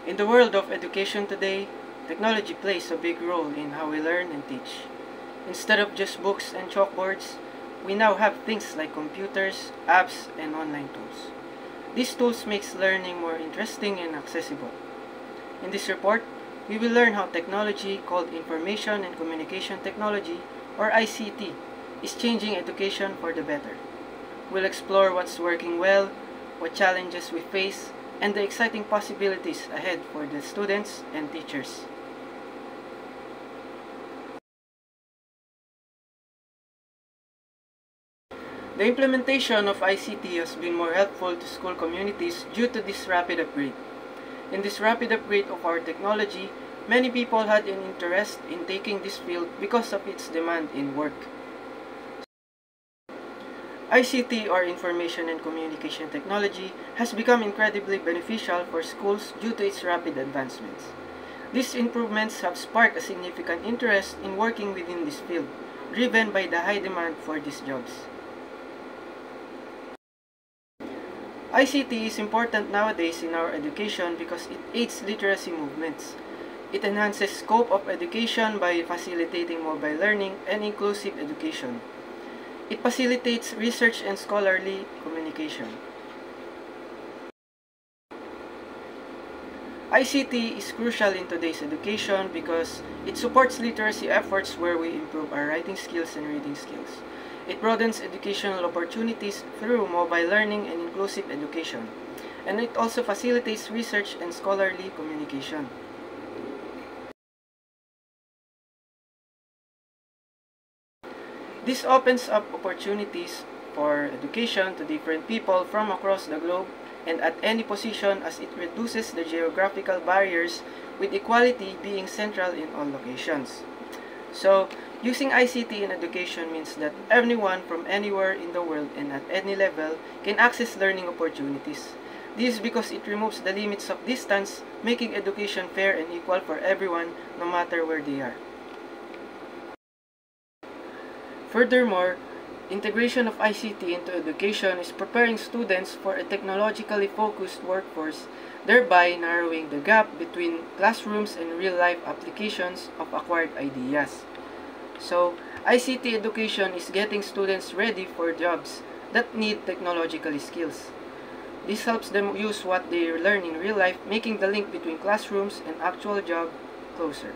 In the world of education today, technology plays a big role in how we learn and teach. Instead of just books and chalkboards, we now have things like computers, apps, and online tools. These tools makes learning more interesting and accessible. In this report, we will learn how technology called Information and Communication Technology, or ICT, is changing education for the better. We'll explore what's working well, what challenges we face, and the exciting possibilities ahead for the students and teachers. The implementation of ICT has been more helpful to school communities due to this rapid upgrade. In this rapid upgrade of our technology, many people had an interest in taking this field because of its demand in work. ICT, or Information and Communication Technology, has become incredibly beneficial for schools due to its rapid advancements. These improvements have sparked a significant interest in working within this field, driven by the high demand for these jobs. ICT is important nowadays in our education because it aids literacy movements. It enhances scope of education by facilitating mobile learning and inclusive education. It facilitates research and scholarly communication. ICT is crucial in today's education because it supports literacy efforts where we improve our writing skills and reading skills. It broadens educational opportunities through mobile learning and inclusive education. And it also facilitates research and scholarly communication. This opens up opportunities for education to different people from across the globe and at any position, as it reduces the geographical barriers, with equality being central in all locations. So, using ICT in education means that everyone from anywhere in the world and at any level can access learning opportunities. This is because it removes the limits of distance, making education fair and equal for everyone, no matter where they are. Furthermore, integration of ICT into education is preparing students for a technologically focused workforce, thereby narrowing the gap between classrooms and real-life applications of acquired ideas. So, ICT education is getting students ready for jobs that need technological skills. This helps them use what they learn in real life, making the link between classrooms and actual job closer.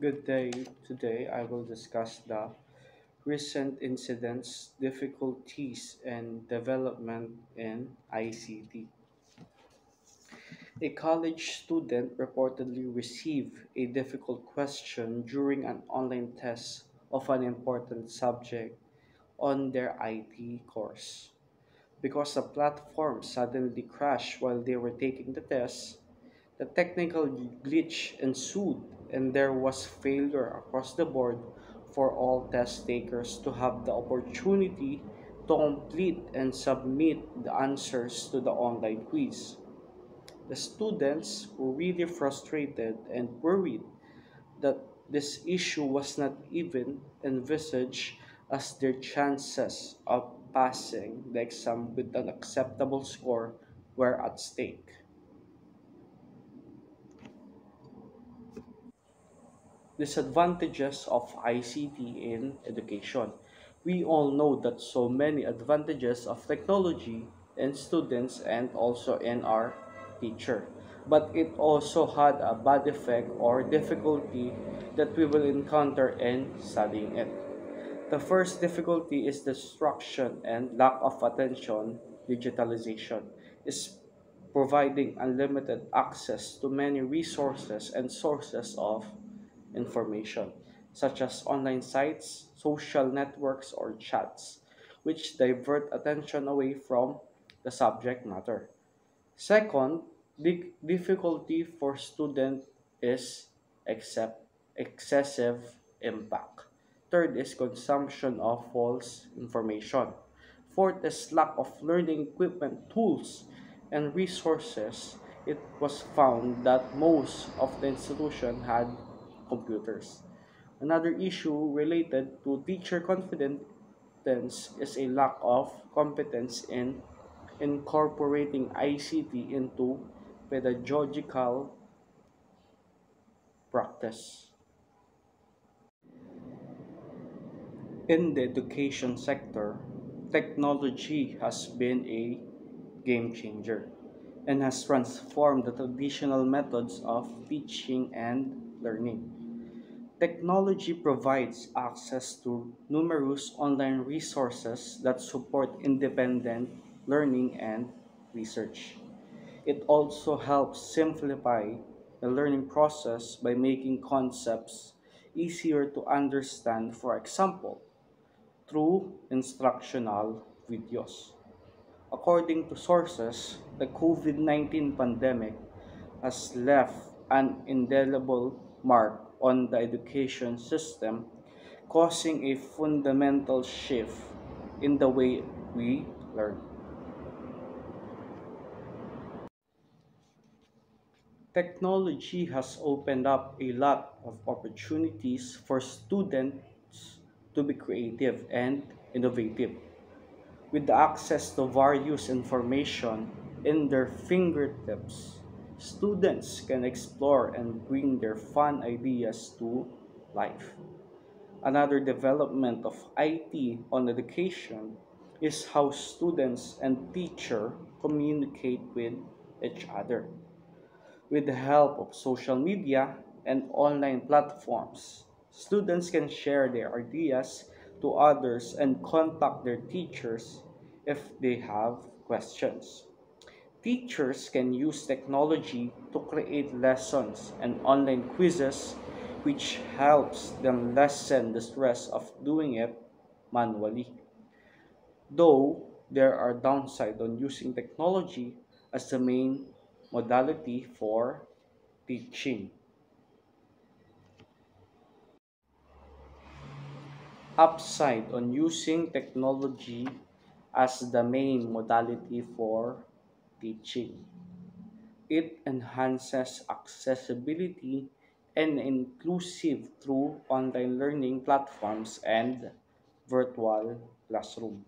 Good day. Today I will discuss the recent incidents, difficulties, and development in ICT. A college student reportedly received a difficult question during an online test of an important subject on their IT course. Because the platform suddenly crashed while they were taking the test, the technical glitch ensued, and there was failure across the board for all test takers to have the opportunity to complete and submit the answers to the online quiz. The students were really frustrated and worried that this issue was not even envisaged, as their chances of passing the exam with an acceptable score were at stake. Disadvantages of ICT in education. We all know that so many advantages of technology in students and also in our teacher. But it also had a bad effect or difficulty that we will encounter in studying it. The first difficulty is distraction and lack of attention. Digitalization is providing unlimited access to many resources and sources of information, such as online sites, social networks, or chats, which divert attention away from the subject matter. Second, the difficulty for student is excessive impact. Third is consumption of false information. Fourth is lack of learning equipment, tools, and resources. It was found that most of the institution had computers. Another issue related to teacher confidence is a lack of competence in incorporating ICT into pedagogical practice. In the education sector, technology has been a game changer and has transformed the traditional methods of teaching and learning. Technology provides access to numerous online resources that support independent learning and research. It also helps simplify the learning process by making concepts easier to understand, for example, through instructional videos. According to sources, the COVID 19 pandemic has left an indelible mark on the education system, causing a fundamental shift in the way we learn. Technology has opened up a lot of opportunities for students to be creative and innovative. With the access to various information in their fingertips, students can explore and bring their fun ideas to life. Another development of IT on education is how students and teacher communicate with each other. With the help of social media and online platforms, students can share their ideas to others and contact their teachers if they have questions. Teachers can use technology to create lessons and online quizzes, which helps them lessen the stress of doing it manually. Though there are downsides on using technology as the main modality for teaching. Upside on using technology as the main modality for teaching. It enhances accessibility and inclusive through online learning platforms and virtual classroom.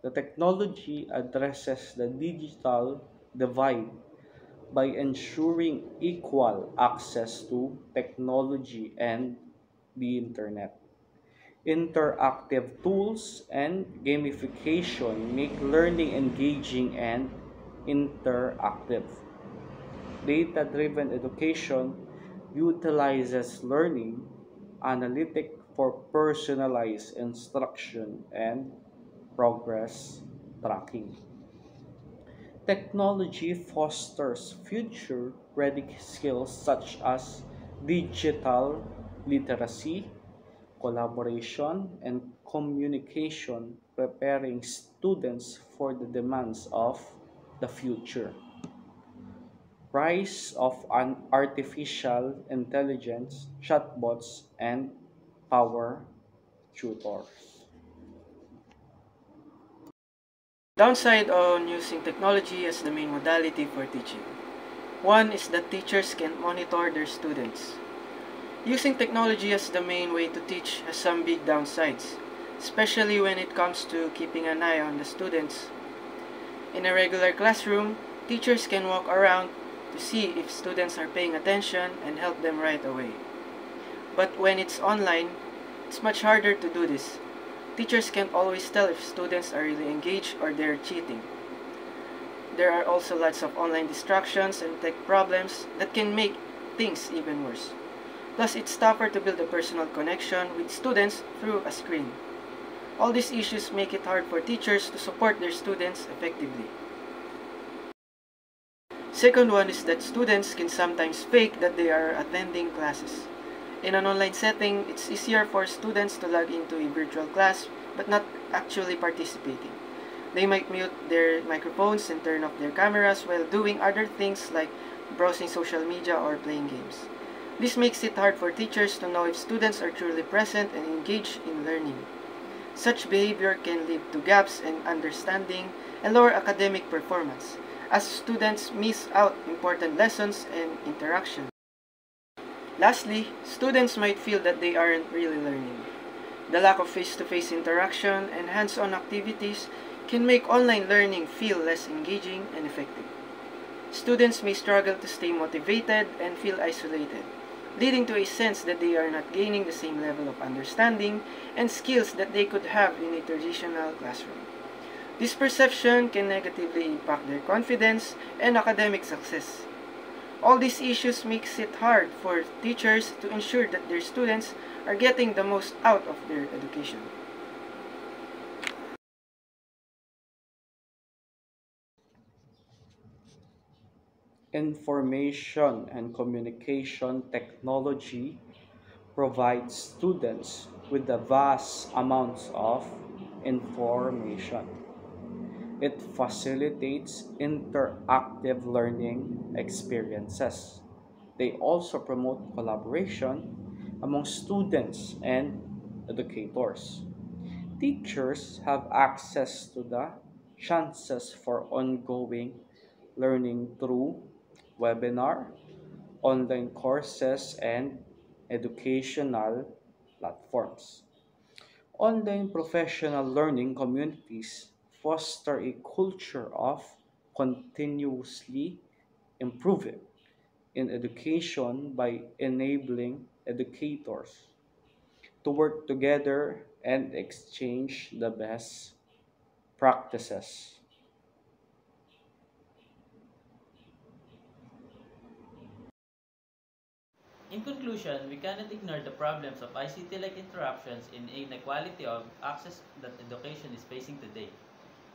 The technology addresses the digital divide by ensuring equal access to technology and the internet. Interactive tools and gamification make learning engaging and interactive. Data driven education utilizes learning analytic for personalized instruction and progress tracking. Technology fosters future ready skills such as digital literacy, collaboration, and communication, preparing students for the demands of the future. Rise of an artificial intelligence, chatbots, and power tutors. Downside on using technology as the main modality for teaching. One is that teachers can monitor their students. Using technology as the main way to teach has some big downsides, especially when it comes to keeping an eye on the students. In a regular classroom, teachers can walk around to see if students are paying attention and help them right away. But when it's online, it's much harder to do this. Teachers can't always tell if students are really engaged or they're cheating. There are also lots of online distractions and tech problems that can make things even worse. Plus, it's tougher to build a personal connection with students through a screen. All these issues make it hard for teachers to support their students effectively. Second one is that students can sometimes fake that they are attending classes. In an online setting, it's easier for students to log into a virtual class but not actually participating. They might mute their microphones and turn off their cameras while doing other things like browsing social media or playing games. This makes it hard for teachers to know if students are truly present and engaged in learning. Such behavior can lead to gaps in understanding and lower academic performance, as students miss out important lessons and interaction. Lastly, students might feel that they aren't really learning. The lack of face-to-face interaction and hands-on activities can make online learning feel less engaging and effective. Students may struggle to stay motivated and feel isolated, leading to a sense that they are not gaining the same level of understanding and skills that they could have in a traditional classroom. This perception can negatively impact their confidence and academic success. All these issues makes it hard for teachers to ensure that their students are getting the most out of their education. Information and communication technology provides students with the vast amounts of information. It facilitates interactive learning experiences. They also promote collaboration among students and educators. Teachers have access to the chances for ongoing learning through webinar, online courses, and educational platforms. Online professional learning communities foster a culture of continuously improving in education by enabling educators to work together and exchange the best practices. In conclusion, we cannot ignore the problems of ICT-like interruptions in inequality of access that education is facing today.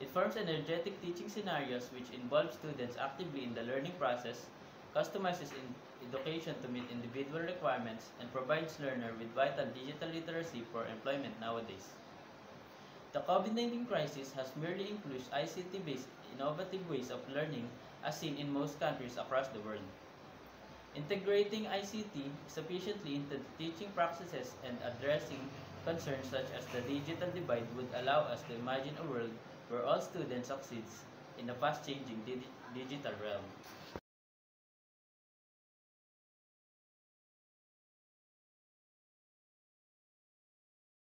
It forms energetic teaching scenarios which involve students actively in the learning process, customizes education to meet individual requirements, and provides learner with vital digital literacy for employment nowadays. The COVID-19 crisis has merely included ICT-based innovative ways of learning as seen in most countries across the world. Integrating ICT sufficiently into the teaching practices and addressing concerns such as the digital divide would allow us to imagine a world where all students succeeds in the fast-changing digital realm.